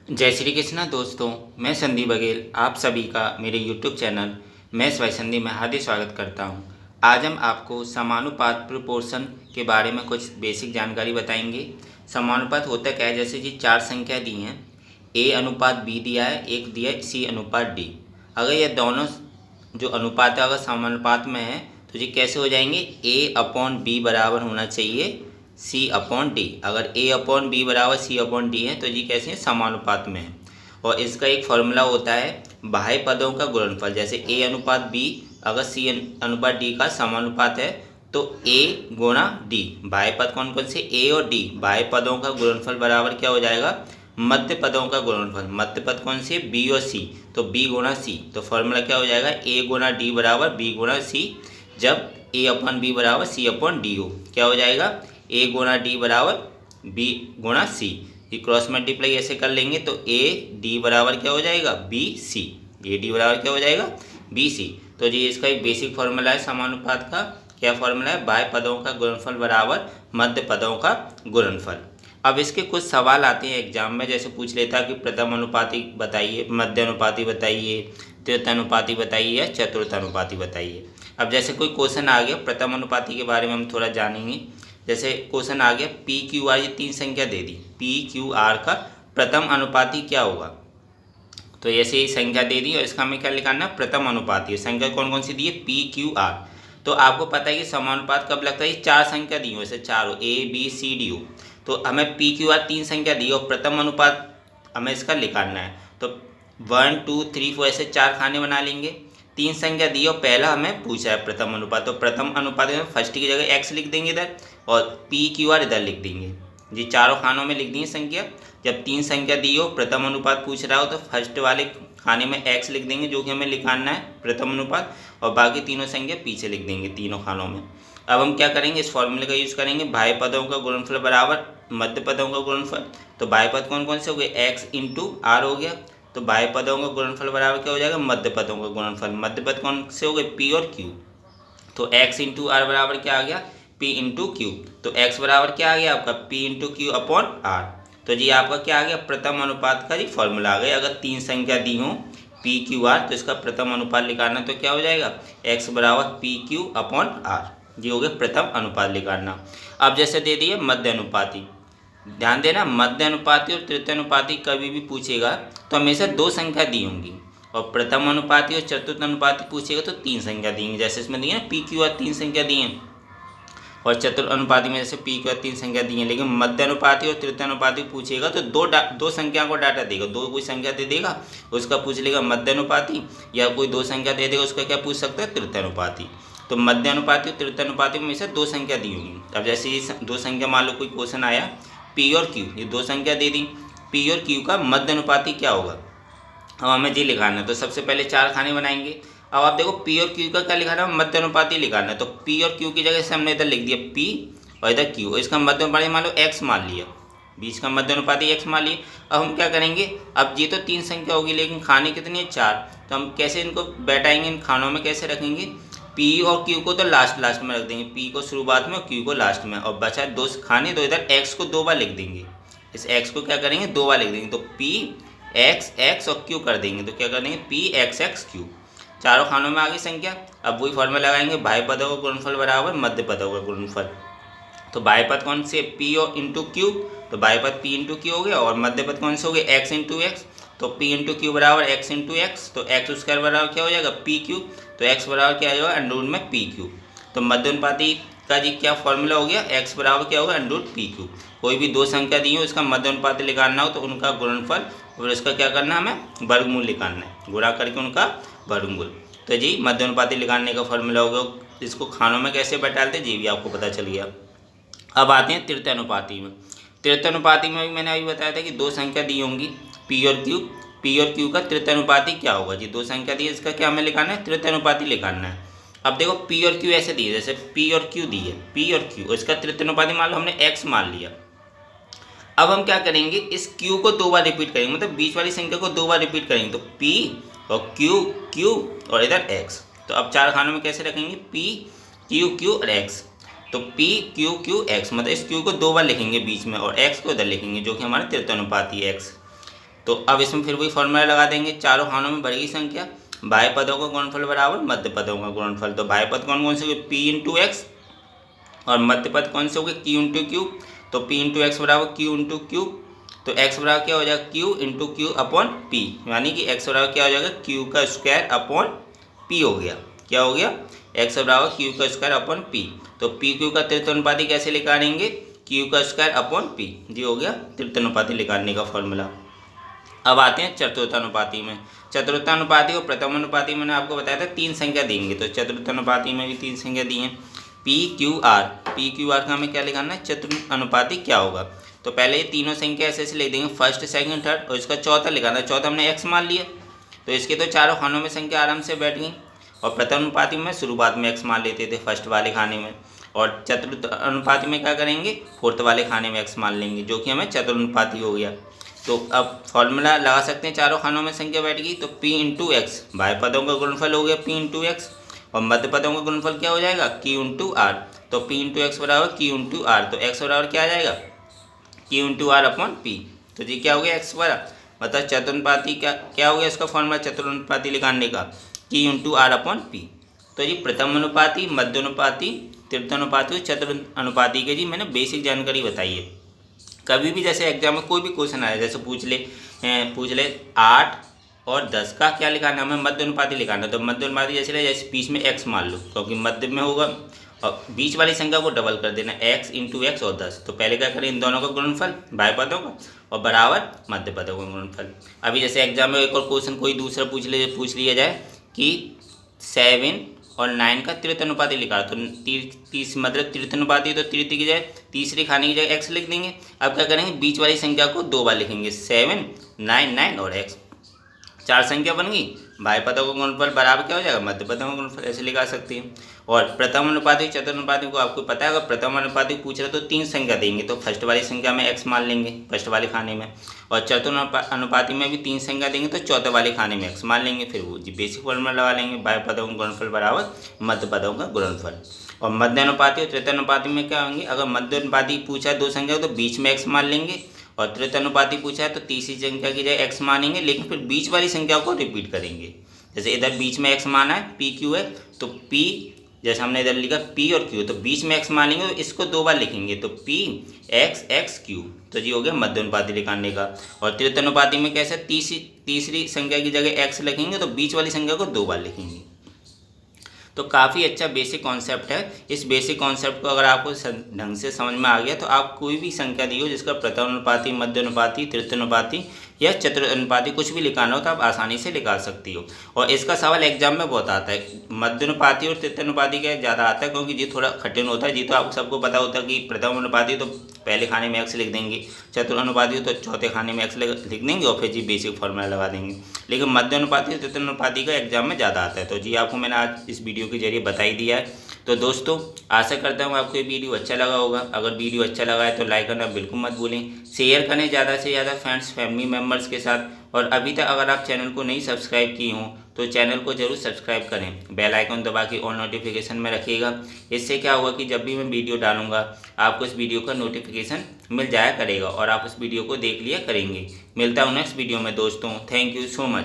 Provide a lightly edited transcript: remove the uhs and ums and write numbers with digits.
जय श्री कृष्णा दोस्तों, मैं संदीप बघेल आप सभी का मेरे YouTube channel maths by Sandeep में हार्दिक स्वागत करता हूं। आज हम आपको समानुपात प्रोपोर्शन के बारे में कुछ बेसिक जानकारी बताएंगे। समानुपात होता क्या है, जैसे जी चार संख्या दी हैं, A अनुपात B दिया है, एक दिया है C अनुपात D। अगर ये दोनों जो अनुपात है अगर समानुपात में है तो जी कैसे हो जाएंगे, A अपॉन B बराबर होना चाहिए C अपॉन डी। अगर A अपॉन बी बराबर C अपॉन डी है तो जी कैसे हैं, समानुपात में है। और इसका एक फॉर्मूला होता है बाह्य पदों का गुणनफल। जैसे A अनुपात B अगर C अनुपात D का समानुपात है तो A गुणा D, बाह्य पद कौन कौन से A और D, बाह्य पदों का गुणनफल बराबर क्या हो जाएगा, मध्य पदों का गुणनफल। मध्य पद कौन से B और C, तो B गुणा C। तो फॉर्मूला क्या हो जाएगा, A गुणा D बराबर B गुणा C। जब A अपॉन B बराबर C अपॉन D हो, क्या हो जाएगा, A गुणा डी बराबर B गुणा C। ये क्रॉस मल्टीप्लाई ऐसे कर लेंगे तो A D बराबर क्या हो जाएगा, BC। A D बराबर क्या हो जाएगा, BC। तो जी इसका एक बेसिक फॉर्मूला है समानुपात का। क्या फॉर्मूला है, बाह्य पदों का गुणनफल बराबर मध्य पदों का गुणनफल। अब इसके कुछ सवाल आते हैं एग्जाम में, जैसे पूछ लेता कि प्रथम अनुपाती बताइए, मध्य अनुपाती बताइए, तृतीय अनुपाती बताइए या चतुर्थ अनुपाती बताइए। अब जैसे कोई क्वेश्चन आ गया प्रथम अनुपाती के बारे में हम थोड़ा जानेंगे। जैसे क्वेश्चन आ गया पी क्यू आर, ये तीन संख्या दे दी, पी क्यू आर का प्रथम अनुपाती क्या होगा। तो ऐसे ही संख्या दे दी और इसका हमें क्या निकालना, प्रथम अनुपाती। संख्या कौन कौन सी दी है, पी क्यू आर। तो आपको पता है कि समानुपात कब लगता है, चार संख्या दी हो, जैसे चार हो, ए बी सी डी हो। तो हमें पी क्यू आर तीन संख्या दी और प्रथम अनुपात हमें इसका निकालना है। तो 1 2 3 4 ऐसे चार खाने बना लेंगे। तीन संख्या दी और पहला हमें पूछा है प्रथम अनुपात, तो प्रथम अनुपात में फर्स्ट की जगह एक्स लिख देंगे इधर और पी क्यू आर इधर लिख देंगे। जी चारों खानों में लिख दी संख्या। जब तीन संख्या दी हो प्रथम अनुपात पूछ रहा हो तो फर्स्ट वाले खाने में एक्स लिख देंगे जो कि हमें निकालना है प्रथम अनुपात, और बाकी तीनों संख्या पीछे लिख देंगे तीनों खानों में। अब हम क्या करेंगे, इस फॉर्मूले का यूज़ करेंगे, बाह्य पदों का गुणनफल बराबर मध्य पदों का गुणनफल। तो बाह्य पद कौन कौन से हो गए, एक्स इंटू आर हो गया। तो बाह्य पदों का गुणनफल बराबर क्या हो जाएगा, मध्य पदों का गुणनफल। मध्य पद कौन से हो गए, पी और क्यू। तो एक्स इंटू आर बराबर क्या आ गया, पी इंटू क्यू। तो एक्स बराबर क्या आ गया आपका, P into Q upon R. तो जी आपका क्या आ गया, प्रथम अनुपात का जी फॉर्मूला आ गया। अगर तीन संख्या दी हो पी क्यू आर तो इसका प्रथम अनुपात निकालना तो क्या हो जाएगा, एक्स बराबर पी क्यू अपॉन आर। जी हो गया प्रथम अनुपात निकालना। अब जैसे दे दिए मध्य अनुपाती, ध्यान देना मध्य अनुपाती और तृतीय अनुपाती कभी भी पूछेगा तो हमेशा दो संख्या दी होंगी, और प्रथम अनुपाती और चतुर्थ अनुपाती पूछेगा तो तीन संख्या दी होंगी। जैसे इसमें दी है पी क्यू आर तीन संख्या दी हैं, और चतुर्थ अनुपाती में जैसे पी क्यू आर तीन संख्या दी हैं। लेकिन मध्य अनुपाती और तृतीय अनुपाती पूछेगा तो दो संख्या को डाटा देगा, दो कोई संख्या दे देगा उसका पूछ लेगा मध्य अनुपाती, या कोई दो संख्या दे देगा उसका क्या पूछ सकता है, तृतीय अनुपाती। तो मध्य अनुपाती और तृतीय अनुपाती में हमेशा दो संख्या दी होंगी। अब जैसे ये दो संख्या मान लो कोई क्वेश्चन आया पी और क्यू, ये दो संख्या दे दी, पी और क्यू का मध्य अनुपाती क्या होगा, अब हमें जी लिखाना है। तो सबसे पहले चार खाने बनाएंगे। अब आप देखो पी और क्यू का क्या लिखाना है, मध्य अनुपाती लिखाना है। तो पी और क्यू की जगह से हमने इधर लिख दिया पी और इधर क्यू, इसका मध्य अनुपाती मान लो एक्स मान लिया, बीच का मध्य अनुपाती एक्स मान लिया। अब हम क्या करेंगे, अब ये तो तीन संख्या होगी लेकिन खाने कितनी है, चार। तो हम कैसे इनको बैठाएंगे, इन खानों में कैसे रखेंगे, पी और क्यू को तो लास्ट में रख देंगे, पी को शुरुआत में और क्यू को लास्ट में, और बचा दो खाने, तो इधर एक्स को दो बार लिख देंगे। इस एक्स को क्या करेंगे, दो बार लिख देंगे। तो पी एक्स एक्स और क्यू कर देंगे, तो क्या कर देंगे, पी एक्स एक्स क्यू। चारों खानों में आ गई संख्या। अब वही फॉर्मूला लगाएंगे, बाह्य पदों का गुणनफल बराबर मध्य पदों का गुणनफल। तो बाह्य पद कौन से, पी और इंटू क्यू, तो बाह्य पद पी इंटू क्यू हो गया, और मध्य पद कौन से हो गए, एक्स इंटू एक्स। तो पी इंटू क्यू बराबर एक्स इंटू एक्स, तो एक्स स्क्वायर बराबर क्या हो जाएगा, पी क्यू। तो एक्स बराबर क्या आ जाएगा, अंडर रूट में पी क्यू। तो मध्य अनुपाती का जी क्या फॉर्मूला हो गया, एक्स बराबर क्या होगा, अंडर रूट पी क्यू। कोई भी दो संख्या दी हो इसका मध्य अनुपाती निकालना हो तो उनका गुणनफल और इसका क्या करना है, हमें वर्गमूल निकालना है, गुणा करके उनका वर्गमूल। तो जी मध्य अनुपाती निकालने का फॉर्मूला होगा। इसको खानों में कैसे बैठाते जी भी आपको पता चल गया। अब आते हैं तृतीय अनुपाती में। तृतीय अनुपाती में भी मैंने अभी बताया था कि दो संख्या दी होंगी पी और क्यू, पी और क्यू का तृतीय अनुपाती क्या होगा जी, दो संख्या दी है इसका क्या हमें लिखाना है, तृतीय अनुपाती लिखाना है। अब देखो पी और क्यू ऐसे दिए, जैसे पी और क्यू दी है, पी और क्यू, इसका तृतीय अनुपाती मान लो हमने एक्स मान लिया। अब हम क्या करेंगे, इस क्यू को दो बार रिपीट करेंगे, मतलब बीच वाली संख्या को दो बार रिपीट करेंगे। तो पी और क्यू क्यू और इधर एक्स। तो अब चार खानों में कैसे रखेंगे, पी क्यू क्यू और एक्स। तो पी क्यू क्यू एक्स, मतलब इस क्यू को दो बार लिखेंगे बीच में और एक्स को इधर लिखेंगे जो कि हमारे तृतीय अनुपाती है एक्स। तो अब इसमें फिर वही फॉर्मूला लगा देंगे, चारों खानों में बढ़ेगी संख्या, बाह्य पदों का गुणनफल बराबर मध्य पदों का गुणनफल। तो बाह्य पद कौन कौन से हुए, p इंटू एक्स, और मध्य पद कौन से हो गए, q इंटू क्यू। तो p इंटू एक्स बराबर q इंटू क्यू, तो x बराबर क्या हो जाएगा, q into Q upon p, यानी कि x बराबर क्या हो जाएगा, q का स्क्वायर अपॉन p हो गया। क्या हो गया, x बराबर q का स्क्वायर अपॉन p। तो p q का त्रिकोणानुपाती कैसे निकालेंगे, q का स्क्वायर अपॉन p, जी हो गया त्रिकोणानुपाती निकालने का फॉर्मूला। अब आते हैं चतुर्थानुपाती में। चतुर्थानुपाती और प्रथमानुपाती मैंने आपको बताया था 3 संख्या देंगे, तो चतुर्थानुपाती में भी 3 संख्या दी हैं, P Q R. P Q R का हमें क्या लिखाना है, चतुर्थानुपाती क्या होगा। तो पहले ये तीनों संख्या ऐसे लिख देंगे, फर्स्ट सेकंड थर्ड, और इसका चौथा लिखाना है। चौथा हमने एक्स मान लिया, तो इसके तो चारों खानों में संख्या आराम से बैठ गई। और प्रथमानुपाती में शुरुआत में एक्स मान लेते थे फर्स्ट वाले खाने में, और चतुर्थानुपाती में क्या करेंगे, फोर्थ वाले खाने में एक्स मान लेंगे, जो कि हमें चतुर्थानुपाती हो गया। तो अब फॉर्मूला लगा सकते हैं, चारों खानों में संख्या बैठ गई, तो p इंटू एक्स बाह्य पदों का गुणनफल हो गया p इंटू एक्स, और मध्य पदों का गुणनफल क्या हो जाएगा, q इंटू आर। तो p इंटू एक्स बराबर q इंटू आर, तो x बराबर क्या आ जाएगा, q into R upon p। तो जी क्या हो गया, x बराबर, मतलब चतुर्थानुपाती क्या हो गया, इसका फॉर्मूला चतुर्थानुपाती निकालने का, q into R upon p। तो जी प्रथम अनुपाती, मध्य अनुपाती, तृतीयानुपाती और चतुर्थानुपाती के जी मैंने बेसिक जानकारी बताई है। कभी भी जैसे एग्जाम में कोई भी क्वेश्चन आए, जैसे पूछ ले 8 और 10 का क्या लिखाना है, हमें मध्य अनुपाती लिखाना है। तो मध्य अनुपाती जैसे बीच में x मान लो, क्योंकि मध्य में होगा, और बीच वाली संख्या को डबल कर देना, x इंटू एक्स और 10। तो पहले क्या करें, इन दोनों का गुणनफल बाह्य पदों का, और बराबर मध्य पदों का गुणनफल। अभी जैसे एग्जाम में एक और क्वेश्चन कोई दूसरा पूछ लिया जाए कि 7 और 9 का तृतीयानुपाती लिखा, तो मतलब तृतीयानुपाती, तो तृतीय की जगह तीसरी खाने की जगह x लिख देंगे। अब क्या करेंगे, बीच वाली संख्या को 2 बार लिखेंगे, 7 9 9 और x, 4 संख्या बन गई। बाह्य पदों का गुणनफल बराबर क्या हो जाएगा, मध्य पदों का गुणनफल, ऐसे लिखा सकते हैं। और प्रथम अनुपाती चतुर्थानुपाती को आपको पता है, अगर प्रथम अनुपाती पूछ रहे तो 3 संख्या देंगे, तो फर्स्ट वाली संख्या में x मान लेंगे फर्स्ट वाले खाने में, और चतुर्थ अनुपाती में भी 3 संख्या देंगे, तो चौथे वाले खाने में x मान लेंगे। फिर वो जी बेसिक फॉर्मूला लगा लेंगे, बाह्य पदों का गुणनफल बराबर मध्य पदों का गुणनफल। और मध्य अनुपाती और तृतीयानुपाती में क्या होंगे, अगर मध्य अनुपाती पूछा है 2 संख्या, तो बीच में x मान लेंगे, और तृतीयानुपाती पूछा है तो तीसरी संख्या की जगह x मानेंगे, लेकिन फिर बीच वाली संख्या को रिपीट करेंगे। जैसे इधर बीच में x माना है, p q है, तो p जैसे हमने इधर लिखा p और q, तो बीच में x मानेंगे, तो इसको 2 बार लिखेंगे, तो p x x q। तो जी हो गया मध्य अनुपाती निकालने का। और तृतीयानुपाती में कैसे, तीसरी संख्या की जगह x लिखेंगे, तो बीच वाली संख्या को 2 बार लिखेंगे। तो काफ़ी अच्छा बेसिक कॉन्सेप्ट है। इस बेसिक कॉन्सेप्ट को अगर आपको ढंग से समझ में आ गया, तो आप कोई भी संख्या दी हो जिसका प्रथम अनुपाती, मध्य अनुपाती, तृतीय अनुपाती या चतुर्थ अनुपाती कुछ भी लिखाना हो, तो आप आसानी से निकाल सकती हो। और इसका सवाल एग्जाम में बहुत आता है, मध्य अनुपाती और तृतीय अनुपाती का ज़्यादा आता है, क्योंकि ये थोड़ा कठिन होता है। जी तो आप सबको पता होता है कि प्रथम अनुपाती तो पहले खाने में x लिख देंगे, चतुर्थ अनुपाती तो चौथे खाने में x लिख देंगे, और फिर जी बेसिक फॉर्मूला लगा देंगे। लेकिन मध्य अनुपाती और तृतीय अनुपाती का एग्जाम में ज़्यादा आता है। तो जी आपको मैंने आज इस वीडियो के जरिए बता ही दिया है। तो दोस्तों आशा करता हूँ आपको ये वीडियो अच्छा लगा होगा। अगर वीडियो अच्छा लगा है तो लाइक करना बिल्कुल मत भूलें, शेयर करें ज़्यादा से ज़्यादा फ्रेंड्स फैमिली मेम्बर्स के साथ। और अभी तक अगर आप चैनल को नहीं सब्सक्राइब किए हों तो चैनल को जरूर सब्सक्राइब करें, बेल आइकन दबा के ऑल नोटिफिकेशन में रखिएगा। इससे क्या होगा कि जब भी मैं वीडियो डालूंगा आपको इस वीडियो का नोटिफिकेशन मिल जाया करेगा और आप उस वीडियो को देख लिया करेंगे। मिलता हूँ नेक्स्ट वीडियो में दोस्तों। Thank you so much.